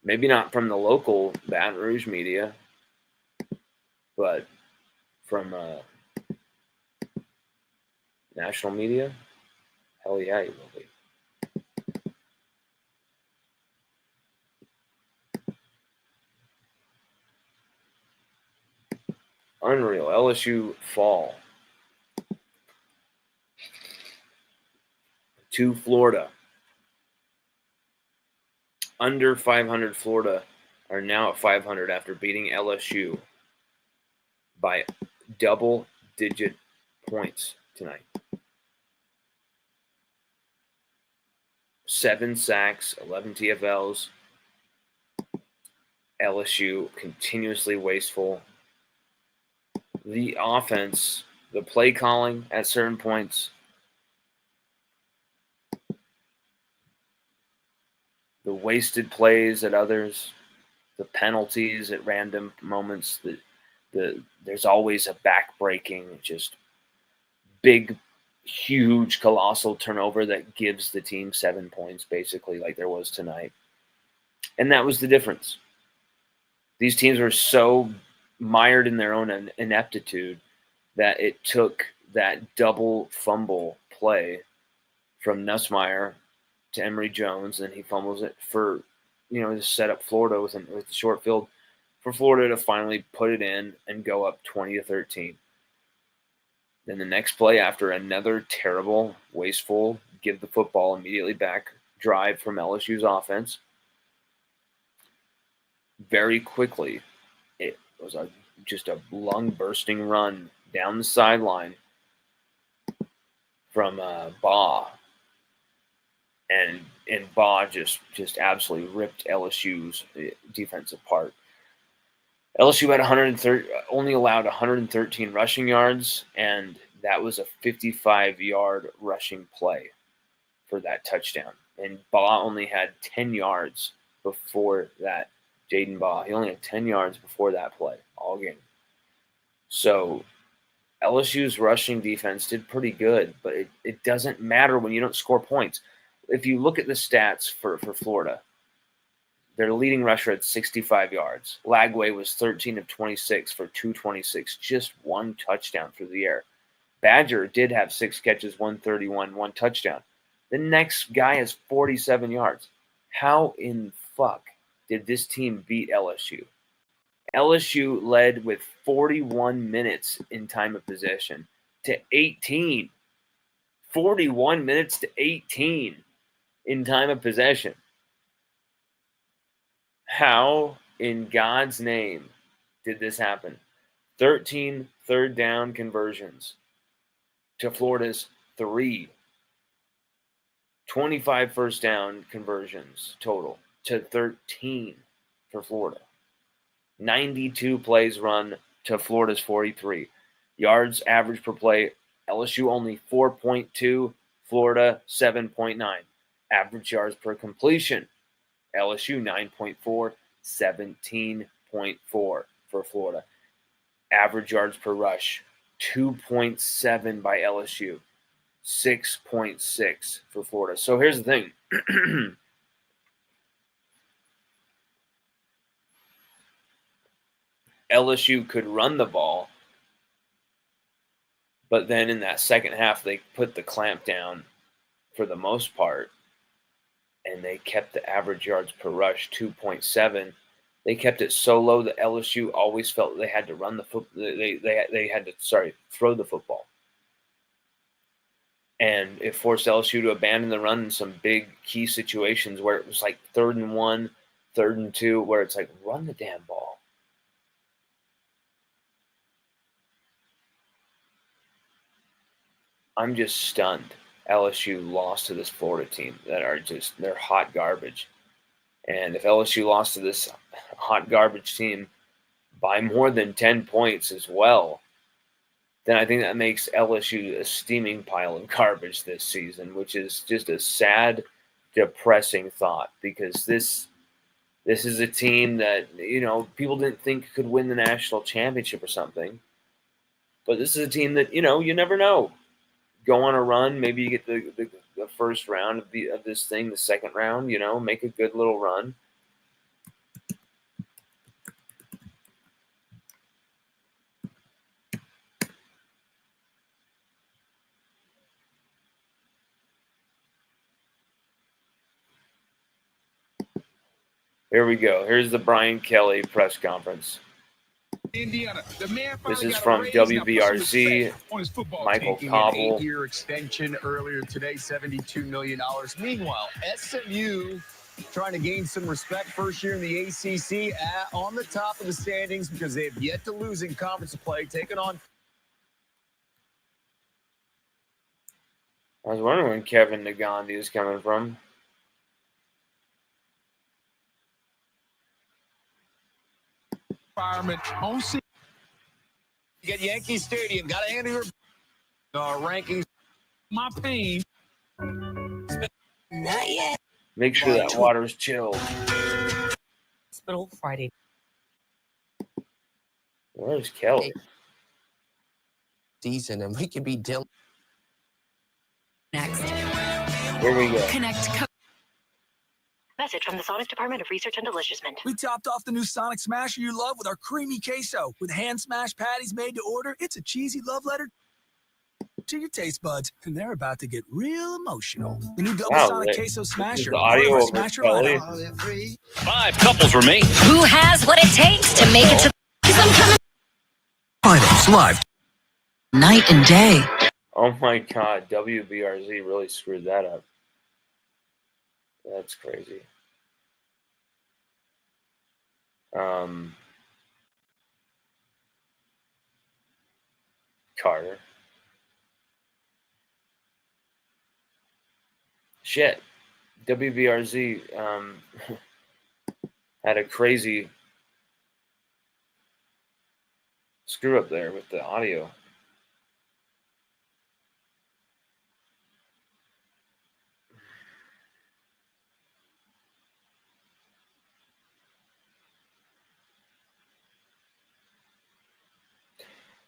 S1: Maybe not from the local Baton Rouge media, but from national media? Hell yeah, he will be. Unreal. LSU fall to Florida. Under 500 Florida are now at 500 after beating LSU by double-digit points tonight. 7 sacks, 11 TFLs. LSU continuously wasteful. The offense, the play calling at certain points, the wasted plays at others, the penalties at random moments, there's always a back-breaking, just big, huge, colossal turnover that gives the team 7 points, basically, like there was tonight. And that was the difference. These teams were so mired in their own ineptitude that it took that double fumble play from Nussmeier to Emory Jones, and he fumbles it for, to set up Florida with the short field for Florida to finally put it in and go up 20-13. Then the next play, after another terrible, wasteful, give the football immediately back drive from LSU's offense, very quickly, it was just a lung-bursting run down the sideline from Baugh. And Baugh just absolutely ripped LSU's defense apart. LSU had only allowed 113 rushing yards, and that was a 55-yard rushing play for that touchdown. And Baugh only had 10 yards before that. Jaden Baugh, he only had 10 yards before that play all game. So LSU's rushing defense did pretty good, but it doesn't matter when you don't score points. If you look at the stats for Florida, their leading rusher had 65 yards. Lagway was 13 of 26 for 226, just one touchdown through the air. Badger did have 6 catches, 131, 1 touchdown. The next guy has 47 yards. How in fuck did this team beat LSU? LSU led with 41 minutes in time of possession to 18. 41 minutes to 18 in time of possession. How in God's name did this happen? 13 third down conversions to Florida's 3. 25 first down conversions total to 13 for Florida. 92 plays run to Florida's 43. Yards average per play, LSU only 4.2, Florida 7.9. Average yards per completion, LSU 9.4, 17.4 for Florida. Average yards per rush, 2.7 by LSU, 6.6 for Florida. So here's the thing. LSU could run the ball, but then in that second half, they put the clamp down for the most part, and they kept the average yards per rush 2.7. They kept it so low that LSU always felt they had to run the they had to throw the football, and it forced LSU to abandon the run in some big key situations where it was like 3rd and 1, 3rd and 2, where it's like, run the damn ball. I'm just stunned. LSU lost to this Florida team that are just, they're hot garbage. And if LSU lost to this hot garbage team by more than 10 points as well, then I think that makes LSU a steaming pile of garbage this season, which is just a sad, depressing thought, because this is a team that, you know, people didn't think could win the national championship or something. But this is a team that, you know, you never know. Go on a run, maybe you get the first round of this thing, the second round, you know, make a good little run. Here we go. Here's the Brian Kelly press conference.
S2: Indiana.
S1: This is from WBRZ. Michael Cobble.
S2: 8-year extension earlier today, $72 million. Meanwhile, SMU trying to gain some respect. First year in the ACC, on the top of the standings because they have yet to lose in conference play, taking on.
S1: I was wondering when Kevin Nagandi is coming from.
S2: Environment. Get Yankee Stadium. Got to handle your rankings. My pain.
S3: Not yet.
S1: Make sure that water is chilled.
S3: Hospital Friday.
S1: Where's Kelly?
S3: Season, and we could be dealing.
S4: Next.
S1: Here we go.
S4: Connect.
S5: Message from the Sonic Department of Research and Deliciousment.
S6: We topped off the new Sonic Smasher you love with our creamy queso. With hand-smashed patties made to order, it's a cheesy love letter to your taste buds. And they're about to get real emotional. The new double Sonic Queso Smasher.
S1: The audio over
S6: Smasher
S1: Kelly.
S7: 5 couples remain.
S4: Who has what it takes to make it to some kind of
S7: Finals live
S3: night and day.
S1: Oh my God, WBRZ really screwed that up. That's crazy. Carter. Shit. WBRZ had a crazy screw up there with the audio.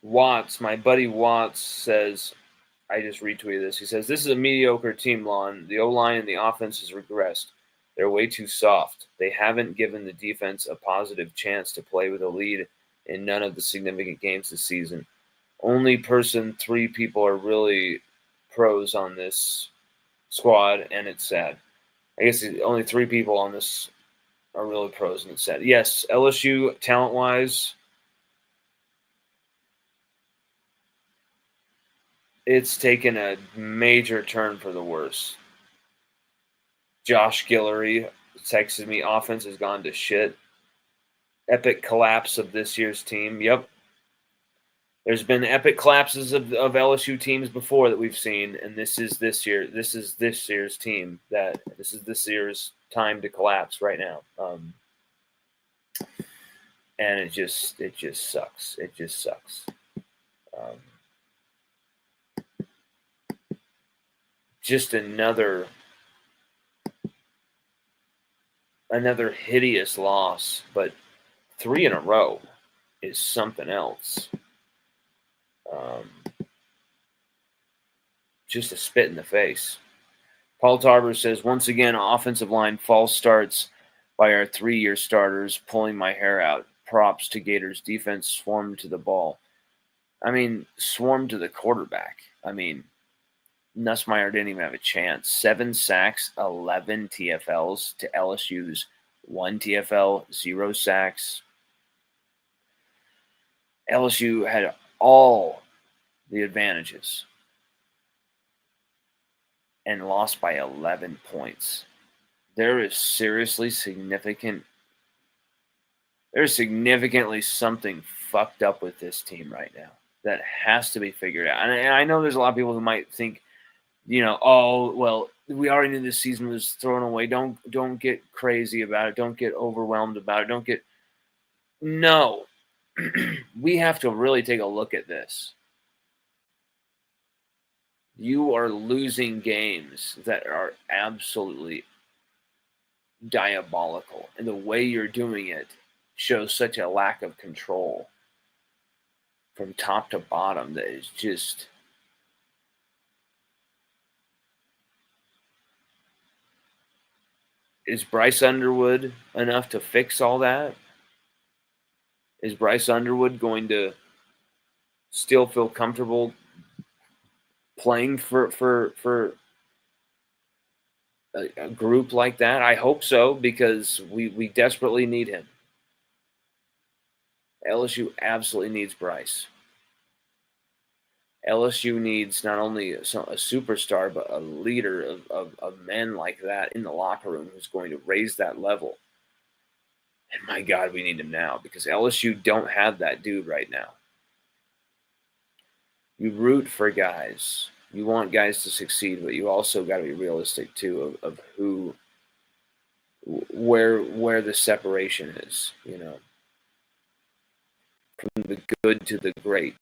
S1: Watts, my buddy Watts says, I just retweeted this. He says, this is a mediocre team, Lon. The O-line and the offense has regressed. They're way too soft. They haven't given the defense a positive chance to play with a lead in none of the significant games this season. Only 3 people are really pros on this squad, and it's sad. I guess only 3 people on this are really pros, and it's sad. Yes, LSU, talent-wise, it's taken a major turn for the worse. Josh Guillory texted me, offense has gone to shit. Epic collapse of this year's team. Yep. There's been epic collapses of LSU teams before that we've seen, and this is this year. This is this year's team. This is this year's time to collapse right now. And it just sucks. It just sucks. Just another hideous loss, but 3 in a row is something else. Just a spit in the face. Paul Tarver says, once again, offensive line false starts by our 3-year starters, pulling my hair out. Props to Gators defense, swarmed to the ball. I mean, swarmed to the quarterback. I mean, Nussmeier didn't even have a chance. 7 sacks, 11 TFLs to LSU's 1 TFL, 0 sacks. LSU had all the advantages and lost by 11 points. There's significantly something fucked up with this team right now that has to be figured out. And I know there's a lot of people who might think, oh, well, we already knew this season was thrown away. Don't get crazy about it. Don't get overwhelmed about it. No. We have to really take a look at this. You are losing games that are absolutely diabolical. And the way you're doing it shows such a lack of control from top to bottom that is just... Is Bryce Underwood enough to fix all that? Is Bryce Underwood going to still feel comfortable playing for a group like that? I hope so, because we desperately need him. LSU absolutely needs Bryce. LSU needs not only a superstar, but a leader of men like that in the locker room who's going to raise that level. And my God, we need him now, because LSU don't have that dude right now. You root for guys. You want guys to succeed, but you also got to be realistic too of where the separation is, from the good to the great.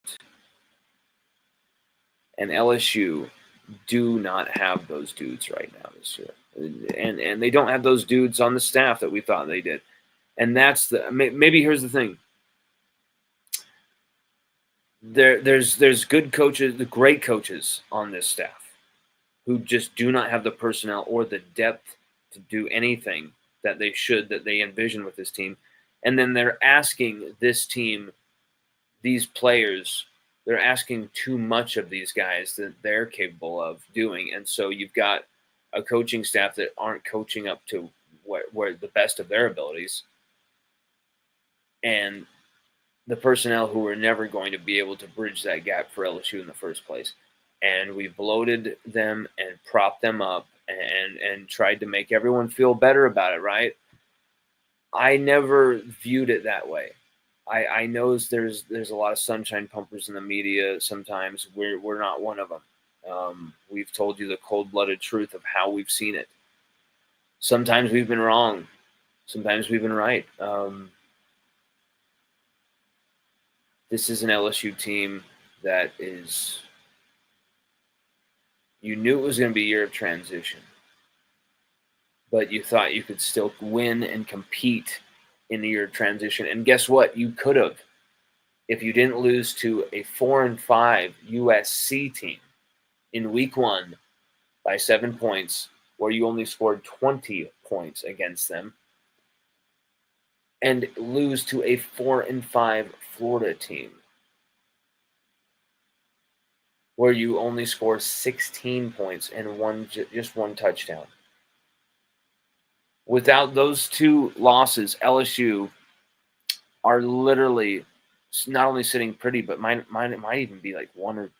S1: And LSU do not have those dudes right now this year. And they don't have those dudes on the staff that we thought they did. And that's maybe here's the thing. There's good coaches, the great coaches on this staff who just do not have the personnel or the depth to do anything that they envision with this team. And then they're asking this team, these players, they're asking too much of these guys that they're capable of doing. And so you've got a coaching staff that aren't coaching up to where the best of their abilities. And the personnel who were never going to be able to bridge that gap for LSU in the first place. And we bloated them and propped them up and tried to make everyone feel better about it, right? I never viewed it that way. I know there's a lot of sunshine pumpers in the media sometimes. We're not one of them. We've told you the cold-blooded truth of how we've seen it. Sometimes we've been wrong. Sometimes we've been right. This is an LSU team that is, you knew it was going to be a year of transition, but you thought you could still win and compete in the year of transition. And guess what? You could have, if you didn't lose to a 4-5 USC team in week 1 by 7 points, where you only scored 20 points against them, and lose to a 4-5 Florida team, where you only score 16 points and just one touchdown. Without those 2 losses, LSU are literally not only sitting pretty, but might even be like one or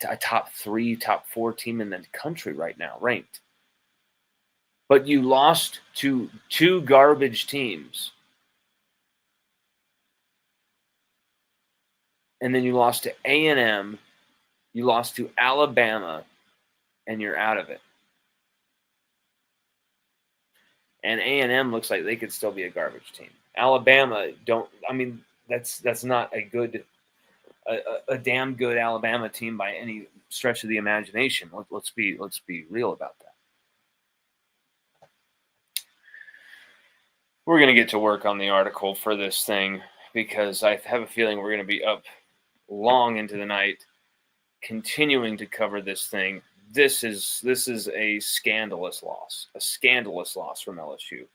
S1: a top 3, top 4 team in the country right now, ranked. But you lost to 2 garbage teams. And then you lost to A&M, you lost to Alabama, and you're out of it. And A&M looks like they could still be a garbage team. Alabama that's not a damn good Alabama team by any stretch of the imagination. Let's be real about that. We're going to get to work on the article for this thing because I have a feeling we're going to be up long into the night continuing to cover this thing. This is a scandalous loss from LSU.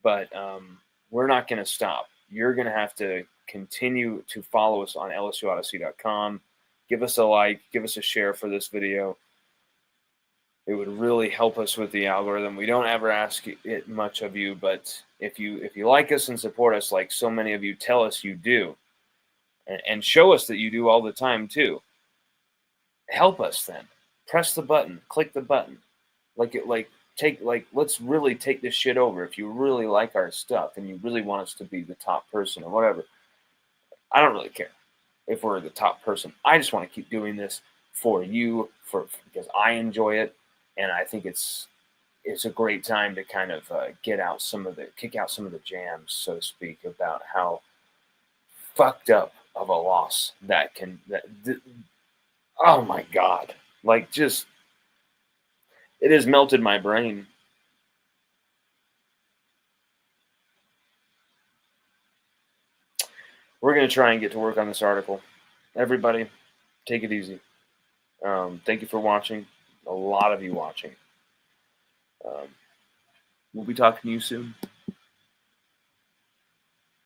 S1: But we're not going to stop. You're going to have to continue to follow us on LSUODYSSEY.com. Give us a like, give us a share for this video. It would really help us with the algorithm. We don't ever ask it much of you, but if you like us and support us like so many of you tell us you do, and show us that you do all the time too, help us then. Press the button, click the button. Let's really take this shit over. If you really like our stuff and you really want us to be the top person or whatever, I don't really care if we're the top person. I just want to keep doing this for you, because I enjoy it, and I think it's a great time to kind of kick out some of the jams, so to speak, about how fucked up of a loss oh my God, it has melted my brain. We're going to try and get to work on this article. Everybody, take it easy. Thank you for watching. A lot of you watching. We'll be talking to you soon.